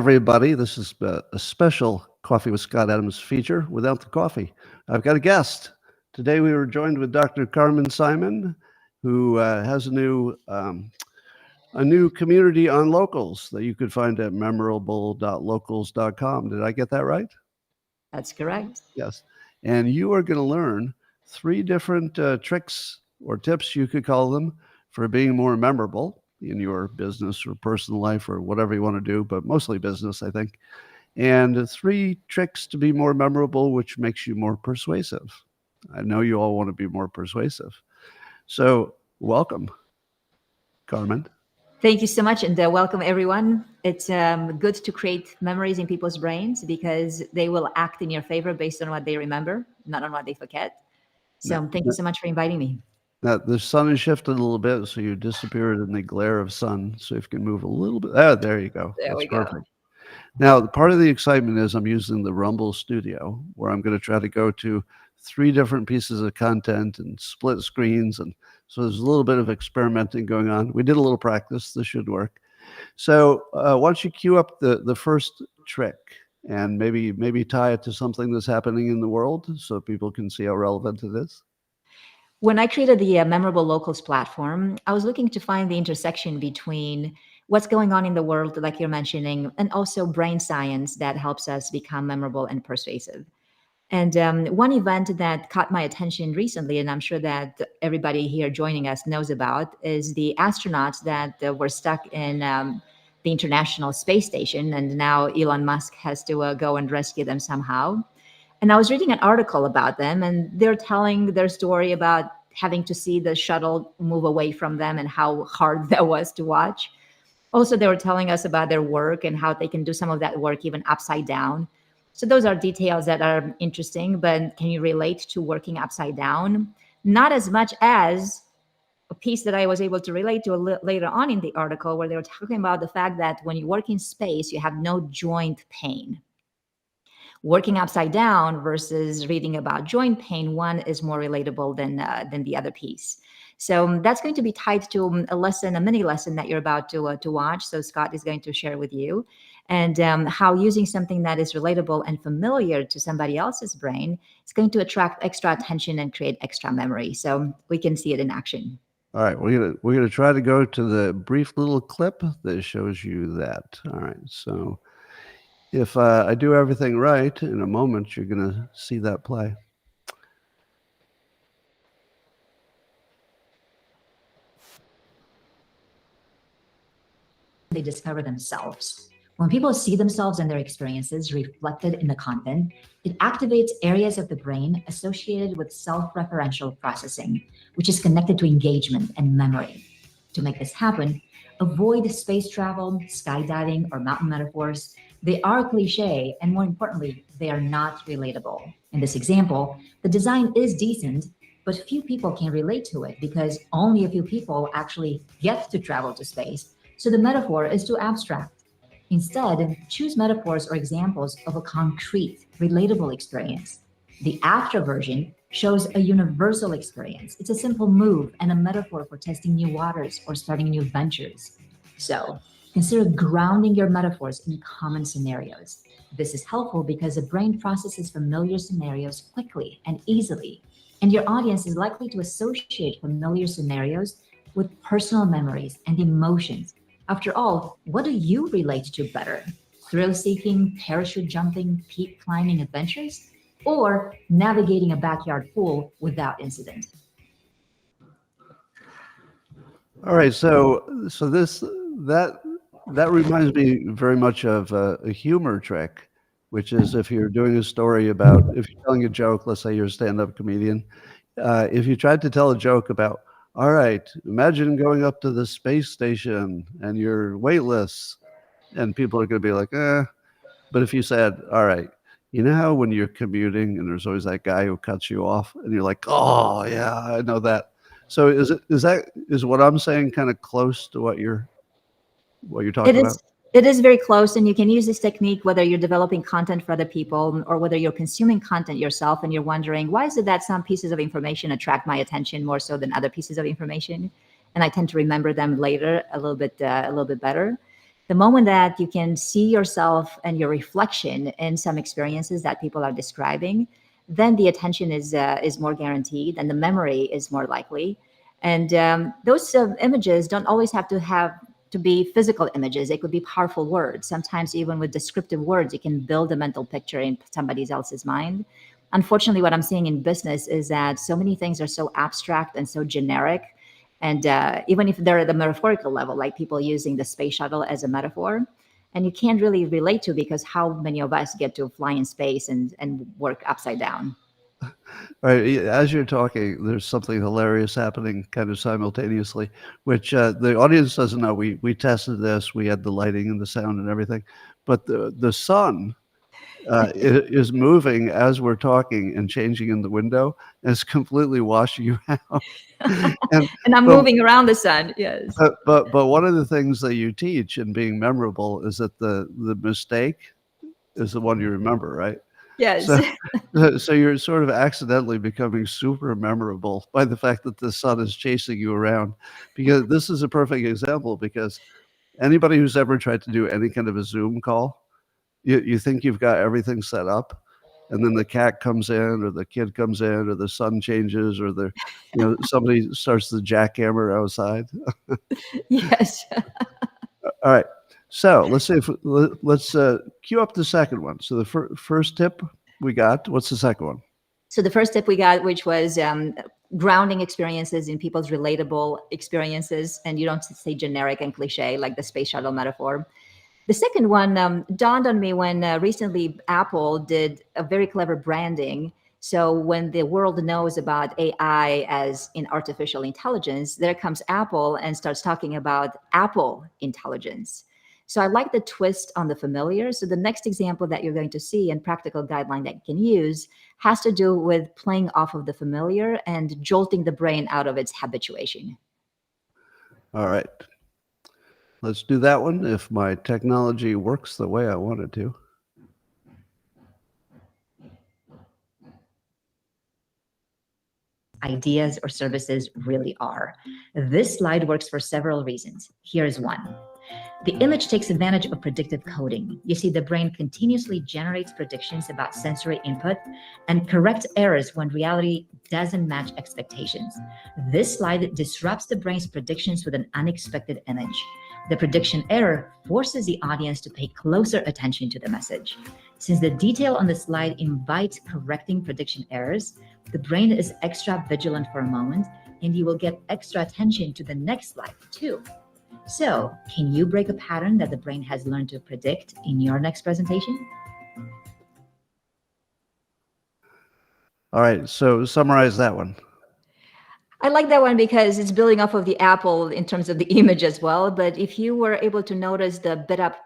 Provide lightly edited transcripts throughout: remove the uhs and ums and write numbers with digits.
everybody. This is a special Coffee with Scott Adams feature without the coffee. I've got a guest. Today we were joined with Dr. Carmen Simon, who has a new community on locals that you could find at memorable.locals.com. Did I get that right? That's correct. Yes. And you are going to learn 3 different tricks or tips, you could call them, for being more memorable in your business or personal life or whatever you want to do, but mostly business, I think. And 3 tricks to be more memorable, which makes you more persuasive. I know you all want to be more persuasive. So welcome, Carmen. Thank you so much, and welcome everyone. It's good to create memories in people's brains because they will act in your favor based on what they remember, not on what they forget. So thank you so much for inviting me. Now, the sun has shifted a little bit, so you disappeared in the glare of sun. So if you can move a little bit. Oh, there you go. There we perfect. go. Now, part of the excitement is I'm using the Rumble Studio, where I'm going to try to go to 3 different pieces of content and split screens. And so there's a little bit of experimenting going on. We did a little practice. This should work. So why don't you cue up the first trick and maybe tie it to something that's happening in the world so people can see how relevant it is? When I created the Memorable Locals platform, I was looking to find the intersection between what's going on in the world, like you're mentioning, and also brain science that helps us become memorable and persuasive. And one event that caught my attention recently, and I'm sure that everybody here joining us knows about, is the astronauts that were stuck in the International Space Station. And now Elon Musk has to go and rescue them somehow. And I was reading an article about them, and they're telling their story about having to see the shuttle move away from them and how hard that was to watch. Also, they were telling us about their work and how they can do some of that work even upside down. So those are details that are interesting, but can you relate to working upside down? Not as much as a piece that I was able to relate to later on in the article, where they were talking about the fact that when you work in space, you have no joint pain. Working upside down versus reading about joint pain, one is more relatable than the other piece. So that's going to be tied to a lesson, a mini lesson that you're about to watch. So Scott is going to share with you, and how using something that is relatable and familiar to somebody else's brain is going to attract extra attention and create extra memory. So we can see it in action. All right, we're gonna try to go to the brief little clip that shows you that. All right, so if I do everything right, in a moment, you're going to see that play. They discover themselves. When people see themselves and their experiences reflected in the content, it activates areas of the brain associated with self-referential processing, which is connected to engagement and memory. To make this happen, avoid space travel, skydiving, or mountain metaphors. They are cliche, and more importantly, they are not relatable. In this example, the design is decent, but few people can relate to it because only a few people actually get to travel to space, so the metaphor is too abstract. Instead, choose metaphors or examples of a concrete, relatable experience. The after version shows a universal experience. It's a simple move and a metaphor for testing new waters or starting new ventures. So consider grounding your metaphors in common scenarios. This is helpful because the brain processes familiar scenarios quickly and easily, and your audience is likely to associate familiar scenarios with personal memories and emotions. After all, what do you relate to better? Thrill-seeking, parachute jumping, peak climbing adventures? Or navigating a backyard pool without incident? All right, so that reminds me very much of a humor trick, which is if you're doing a story about, if you're telling a joke, let's say you're a stand-up comedian, if you tried to tell a joke about, all right, imagine going up to the space station and you're weightless, and people are going to be like, but if you said, all right, you know how when you're commuting and there's always that guy who cuts you off and you're like, oh yeah, I know that. So is what I'm saying kind of close to what you're talking about? It is very close, and you can use this technique whether you're developing content for other people or whether you're consuming content yourself and you're wondering, why is it that some pieces of information attract my attention more so than other pieces of information? And I tend to remember them later a little bit better. The moment that you can see yourself and your reflection in some experiences that people are describing, then the attention is more guaranteed, and the memory is more likely. And those images don't always have to be physical images. It could be powerful words. Sometimes even with descriptive words, you can build a mental picture in somebody else's mind. Unfortunately, what I'm seeing in business is that so many things are so abstract and so generic, and even if they're at the metaphorical level, like people using the space shuttle as a metaphor, and you can't really relate to, because how many of us get to fly in space and work upside down? All right, as you're talking, there's something hilarious happening kind of simultaneously, which the audience doesn't know. We tested this. We had the lighting and the sound and everything, but the sun is moving as we're talking and changing in the window, and it's completely washing you out. And And I'm but moving around the sun. Yes. but one of the things that you teach in being memorable is that the mistake is the one you remember, right? Yes. So so you're sort of accidentally becoming super memorable by the fact that the sun is chasing you around, because this is a perfect example, because anybody who's ever tried to do any kind of a Zoom call, you think you've got everything set up, and then the cat comes in, or the kid comes in, or the sun changes, or somebody starts the jackhammer outside. Yes. All right. So let's see if let's cue up the second one. So the first tip we got. What's the second one? So the first tip we got, which was grounding experiences in people's relatable experiences, and you don't say generic and cliche like the space shuttle metaphor. The second one dawned on me when recently Apple did a very clever branding. So when the world knows about AI as in artificial intelligence, there comes Apple and starts talking about Apple intelligence. So I like the twist on the familiar. So the next example that you're going to see and practical guideline that you can use has to do with playing off of the familiar and jolting the brain out of its habituation. All right. Let's do that one if my technology works the way I want it to. Ideas or services really are. This slide works for several reasons. Here's one. The image takes advantage of predictive coding. You see, the brain continuously generates predictions about sensory input and corrects errors when reality doesn't match expectations. This slide disrupts the brain's predictions with an unexpected image. The prediction error forces the audience to pay closer attention to the message. Since the detail on the slide invites correcting prediction errors, the brain is extra vigilant for a moment, and you will get extra attention to the next slide too. So, can you break a pattern that the brain has learned to predict in your next presentation? All right. So summarize that one. I like that one because it's building off of the apple in terms of the image as well. But if you were able to notice the bit up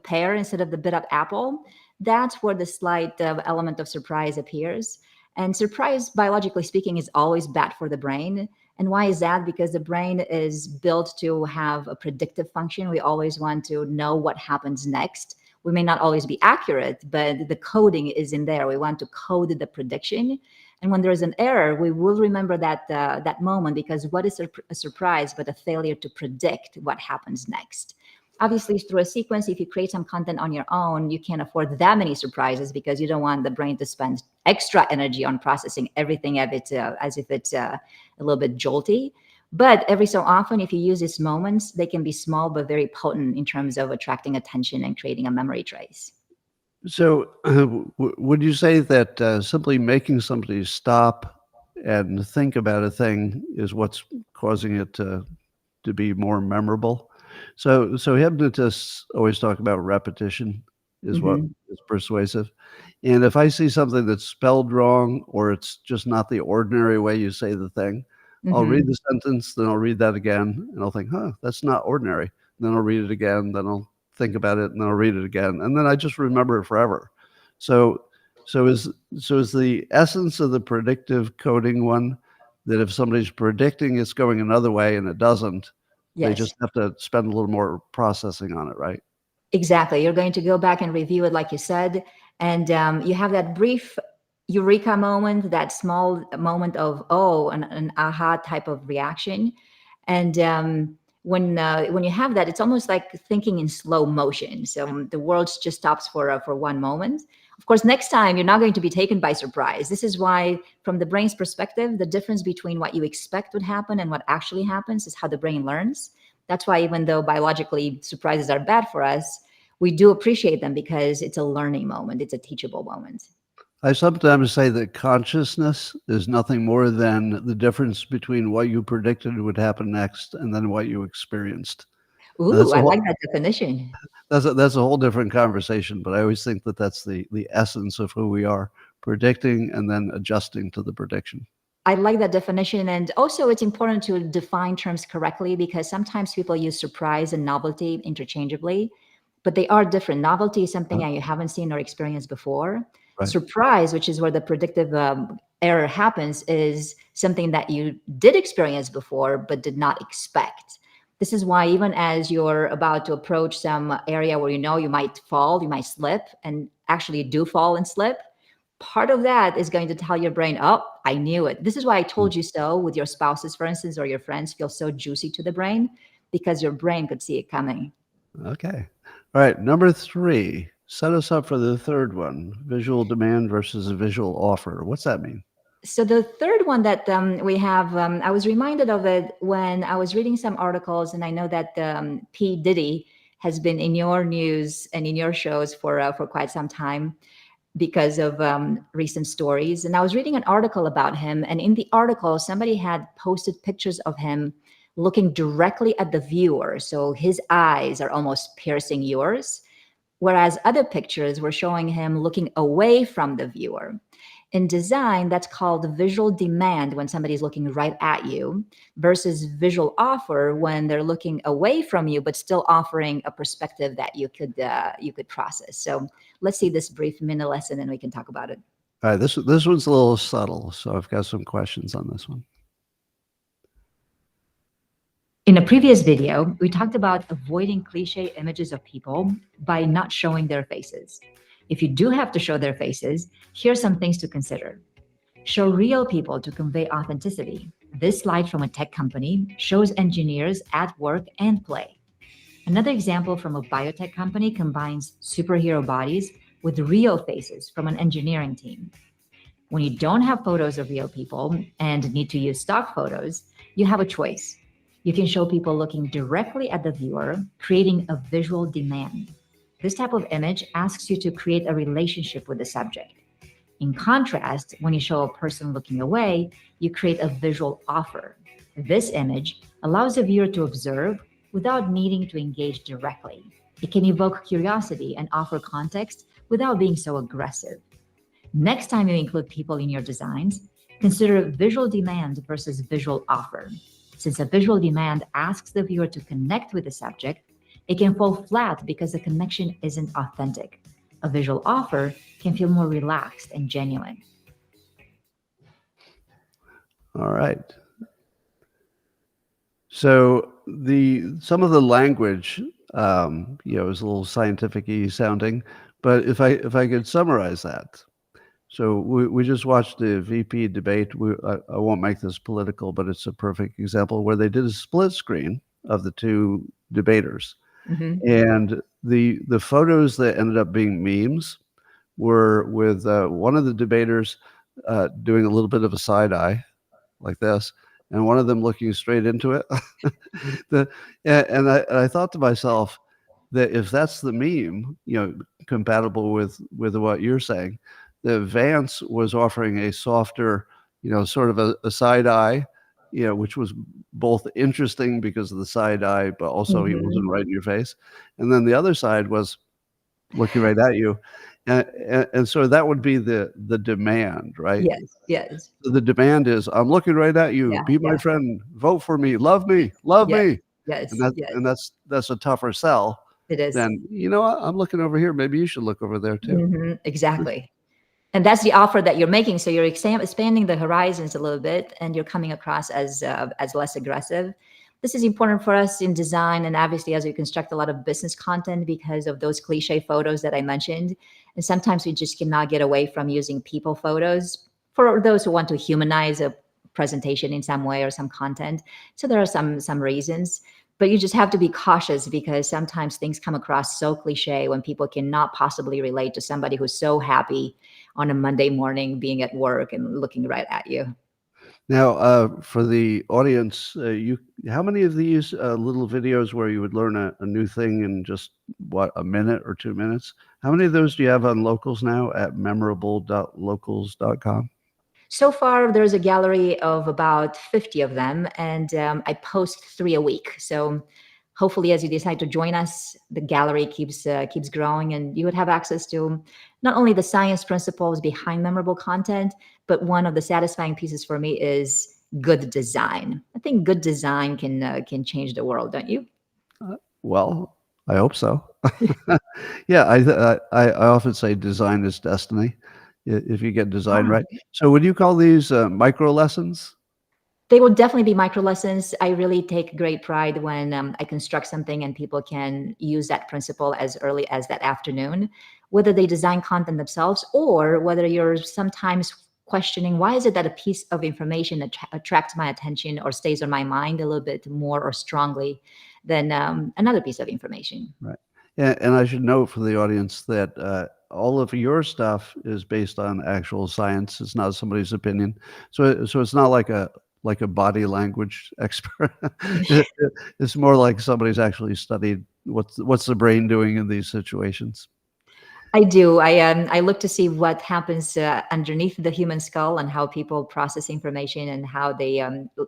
pear instead of the bit up apple, that's where the slight element of surprise appears. And surprise, biologically speaking, is always bad for the brain. And why is that? Because the brain is built to have a predictive function. We always want to know what happens next. We may not always be accurate, but the coding is in there. We want to code the prediction. And when there is an error, we will remember that moment, because what is a surprise but a failure to predict what happens next? Obviously, through a sequence, if you create some content on your own, you can't afford that many surprises, because you don't want the brain to spend extra energy on processing everything as if it's a little bit jolty. But every so often, if you use these moments, they can be small but very potent in terms of attracting attention and creating a memory trace. So would you say that simply making somebody stop and think about a thing is what's causing it to be more memorable? So hypnotists always talk about repetition is what Mhm. is persuasive. And if I see something that's spelled wrong, or it's just not the ordinary way you say the thing, I'll read Mhm. the sentence, then I'll read that again, and I'll think, huh, that's not ordinary. Then I'll read it again, then I'll think about it, and then I'll read it again, and then I just remember it forever. So so is so is the essence of the predictive coding one that if somebody's predicting it's going another way and it doesn't, they Yes. just have to spend a little more processing on it, right? Exactly. You're going to go back and review it, like you said, and you have that brief eureka moment, that small moment of, oh, an aha type of reaction. And when you have that, it's almost like thinking in slow motion. So the world just stops for one moment. Of course, next time you're not going to be taken by surprise. This is why, from the brain's perspective, the difference between what you expect would happen and what actually happens is how the brain learns. That's why, even though biologically surprises are bad for us, we do appreciate them because it's a learning moment. It's a teachable moment. I sometimes say that consciousness is nothing more than the difference between what you predicted would happen next and then what you experienced. Ooh, That's a I whole, like that definition. that's a whole different conversation, but I always think that that's the essence of who we are, predicting and then adjusting to the prediction. I like that definition. And also, it's important to define terms correctly because sometimes people use surprise and novelty interchangeably, but they are different. Novelty is something Uh, that you haven't seen or experienced before. Right. Surprise, which is where the predictive error happens, is something that you did experience before but did not expect. This is why, even as you're about to approach some area where you know you might fall, you might slip, and actually do fall and slip, part of that is going to tell your brain, oh, I knew it. This is why I Mm. told you so with your spouses, for instance, or your friends feel so juicy to the brain because your brain could see it coming. Okay. All right. Number 3, set us up for the third one, visual demand versus a visual offer. What's that mean? So the third one that we have, I was reminded of it when I was reading some articles, and I know that P. Diddy has been in your news and in your shows for quite some time because of recent stories. And I was reading an article about him, and in the article, somebody had posted pictures of him looking directly at the viewer. So his eyes are almost piercing yours, whereas other pictures were showing him looking away from the viewer. In design, that's called visual demand when somebody's looking right at you, versus visual offer when they're looking away from you but still offering a perspective that you could process. So let's see this brief mini lesson and we can talk about it. All right. This one's a little subtle, so I've got some questions on this one. In a previous video, we talked about avoiding cliche images of people by not showing their faces. If you do have to show their faces, here's some things to consider. Show real people to convey authenticity. This slide from a tech company shows engineers at work and play. Another example from a biotech company combines superhero bodies with real faces from an engineering team. When you don't have photos of real people and need to use stock photos, you have a choice. You can show people looking directly at the viewer, creating a visual demand. This type of image asks you to create a relationship with the subject. In contrast, when you show a person looking away, you create a visual offer. This image allows the viewer to observe without needing to engage directly. It can evoke curiosity and offer context without being so aggressive. Next time you include people in your designs, consider visual demand versus visual offer. Since a visual demand asks the viewer to connect with the subject, it can fall flat because the connection isn't authentic. A visual offer can feel more relaxed and genuine. All right. So some of the language, is a little scientific-y sounding, but if I could summarize that. So we just watched the VP debate. I won't make this political, but it's a perfect example where they did a split screen of the two debaters. Mhm. And the photos that ended up being memes were with one of the debaters doing a little bit of a side eye like this, and one of them looking straight into it. And I thought to myself that if that's the meme, compatible with what you're saying, that Vance was offering a softer, sort of a side eye, which was both interesting because of the side eye, but also he Mhm. wasn't right in your face. And then the other side was looking right at you. And so that would be the demand, right? Yes, yes. So the demand is, I'm looking right at you. Yeah, Be my yeah. friend. Vote for me. Love me. Love Yes, me. And yes, yes. that's a tougher sell It is. than, I'm looking over here. Maybe you should look over there too. Exactly. And that's the offer that you're making. So you're expanding the horizons a little bit, and you're coming across as less aggressive. This is important for us in design, and obviously as we construct a lot of business content because of those cliche photos that I mentioned. And sometimes we just cannot get away from using people photos for those who want to humanize a presentation in some way or some content. So there are some reasons. But you just have to be cautious because sometimes things come across so cliche when people cannot possibly relate to somebody who's so happy on a Monday morning being at work and looking right at you. Now, for the audience, how many of these little videos where you would learn a new thing in just what, a minute or 2 minutes? How many of those do you have on Locals now at memorable.locals.com? So far, there's a gallery of about 50 of them, and I post 3 a week. So hopefully, as you decide to join us, the gallery keeps growing, and you would have access to not only the science principles behind memorable content, but one of the satisfying pieces for me is good design. I think good design can change the world, don't you? Well, I hope so. Yeah, I often say design is destiny if you get design right. So would you call these micro lessons? They will definitely be micro lessons. I really take great pride when I construct something and people can use that principle as early as that afternoon, whether they design content themselves or whether you're sometimes questioning why is it that a piece of information attracts my attention or stays on my mind a little bit more or strongly than another piece of information. Right. And I should note for the audience that all of your stuff is based on actual science. It's not somebody's opinion. So it's not like a body language expert. It's more like somebody's actually studied what's the brain doing in these situations. I do. I look to see what happens underneath the human skull and how people process information and how they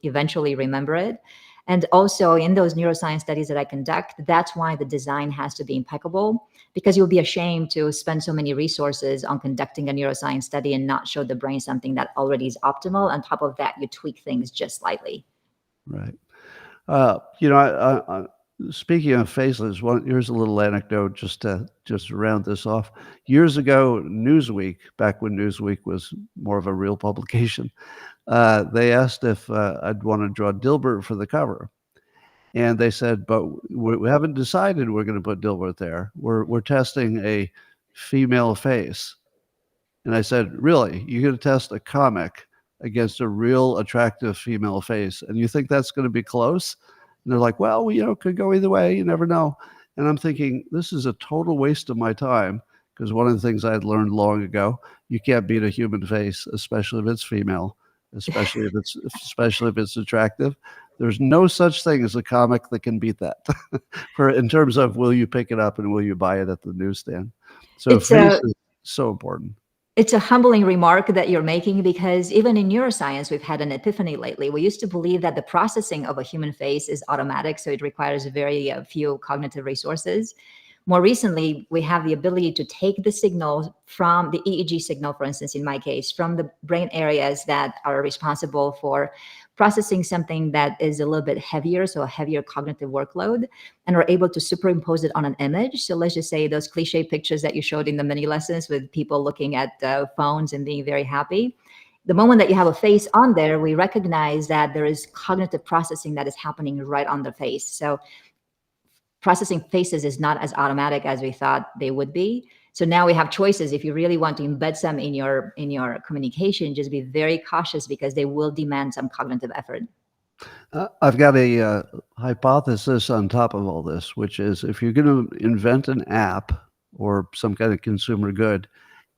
eventually remember it. And also in those neuroscience studies that I conduct, that's why the design has to be impeccable because you'll be ashamed to spend so many resources on conducting a neuroscience study and not show the brain something that already is optimal. On top of that, you tweak things just slightly. Right. Speaking of faceless, here's a little anecdote just to round this off. Years ago, Newsweek, back when Newsweek was more of a real publication, they asked if I'd want to draw Dilbert for the cover, and they said, "But we haven't decided we're going to put Dilbert there. We're testing a female face." And I said, "Really? You're going to test a comic against a real attractive female face, and you think that's going to be close?" And they're like, "Well, could go either way. You never know." And I'm thinking, this is a total waste of my time because one of the things I had learned long ago, you can't beat a human face, especially if it's female, especially if it's attractive. There's no such thing as a comic that can beat that for in terms of will you pick it up and will you buy it at the newsstand. So It's face a is so important. It's a humbling remark that you're making because even in neuroscience, we've had an epiphany lately. We used to believe that the processing of a human face is automatic, so it requires very few cognitive resources. More recently, we have the ability to take the signal from the EEG signal, for instance, in my case, from the brain areas that are responsible for processing something that is a little bit heavier, so a heavier cognitive workload, and we're able to superimpose it on an image. So let's just say those cliche pictures that you showed in the mini lessons with people looking at phones and being very happy. The moment that you have a face on there, we recognize that there is cognitive processing that is happening right on the face. So processing faces is not as automatic as we thought they would be. So now we have choices. If you really want to embed some in your communication, just be very cautious because they will demand some cognitive effort. I've got a hypothesis on top of all this, which is if you're going to invent an app or some kind of consumer good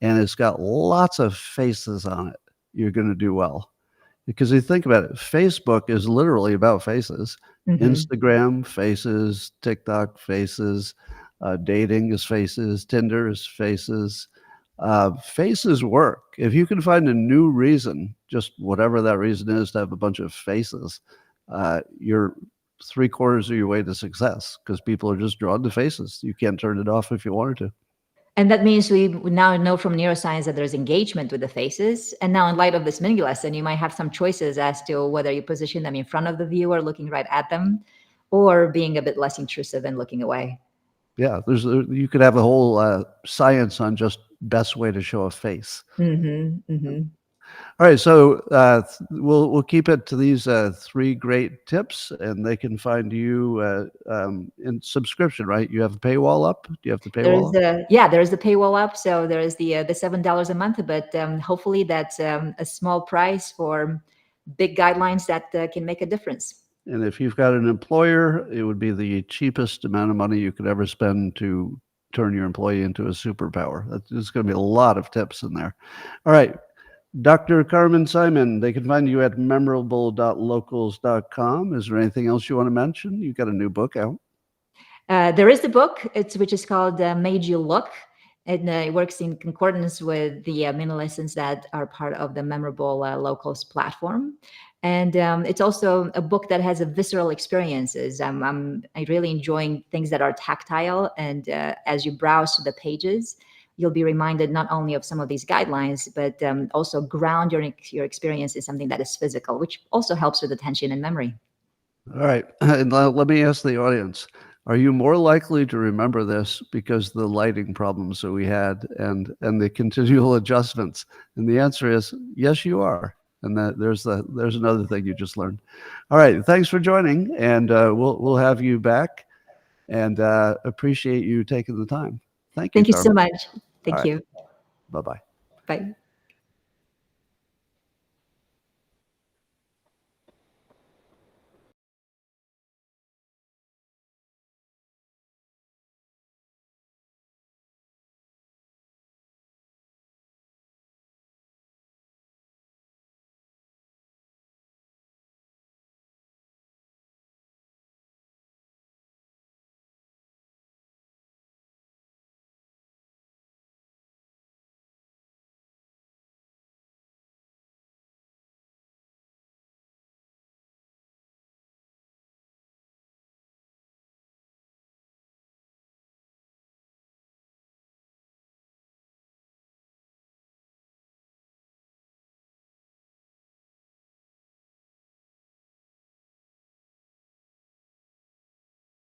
and it's got lots of faces on it, you're going to do well. Because you think about it, Facebook is literally about faces. Mhm. Instagram, faces. TikTok, faces. Dating is faces. Tinder is faces. Faces work. If you can find a new reason, just whatever that reason is, to have a bunch of faces, you're three-quarters of your way to success because people are just drawn to faces. You can't turn it off if you wanted to. And that means we now know from neuroscience that there's engagement with the faces. And now, in light of this mini lesson, you might have some choices as to whether you position them in front of the viewer, looking right at them, or being a bit less intrusive and looking away. Yeah, you could have a whole science on just best way to show a face. Hmm. Hmm. All right, so we'll keep it to these three great tips, and they can find you in subscription, right? You have a paywall up. Do you have the paywall up? There's the paywall up. So there's the $7 a month, but hopefully that's a small price for big guidelines that can make a difference. And if you've got an employer, it would be the cheapest amount of money you could ever spend to turn your employee into a superpower. There's going to be a lot of tips in there. All right. Dr. Carmen Simon, they can find you at memorable.locals.com. Is there anything else you want to mention? You've got a new book out. There is the book, which is called Made You Look. It works in concordance with the mini lessons that are part of the Memorable Locals platform. And it's also a book that has a visceral experiences. I'm really enjoying things that are tactile. And as you browse through the pages, you'll be reminded not only of some of these guidelines, but also ground your experience in something that is physical, which also helps with attention and memory. All right. And let me ask the audience, are you more likely to remember this because the lighting problems that we had and the continual adjustments? And the answer is yes, you are. And there's another thing you just learned. All right. Thanks for joining, and we'll have you back, and appreciate you taking the time. Thank you, Thank you so Carmen. much. Thank All right. you. Bye-bye. Bye.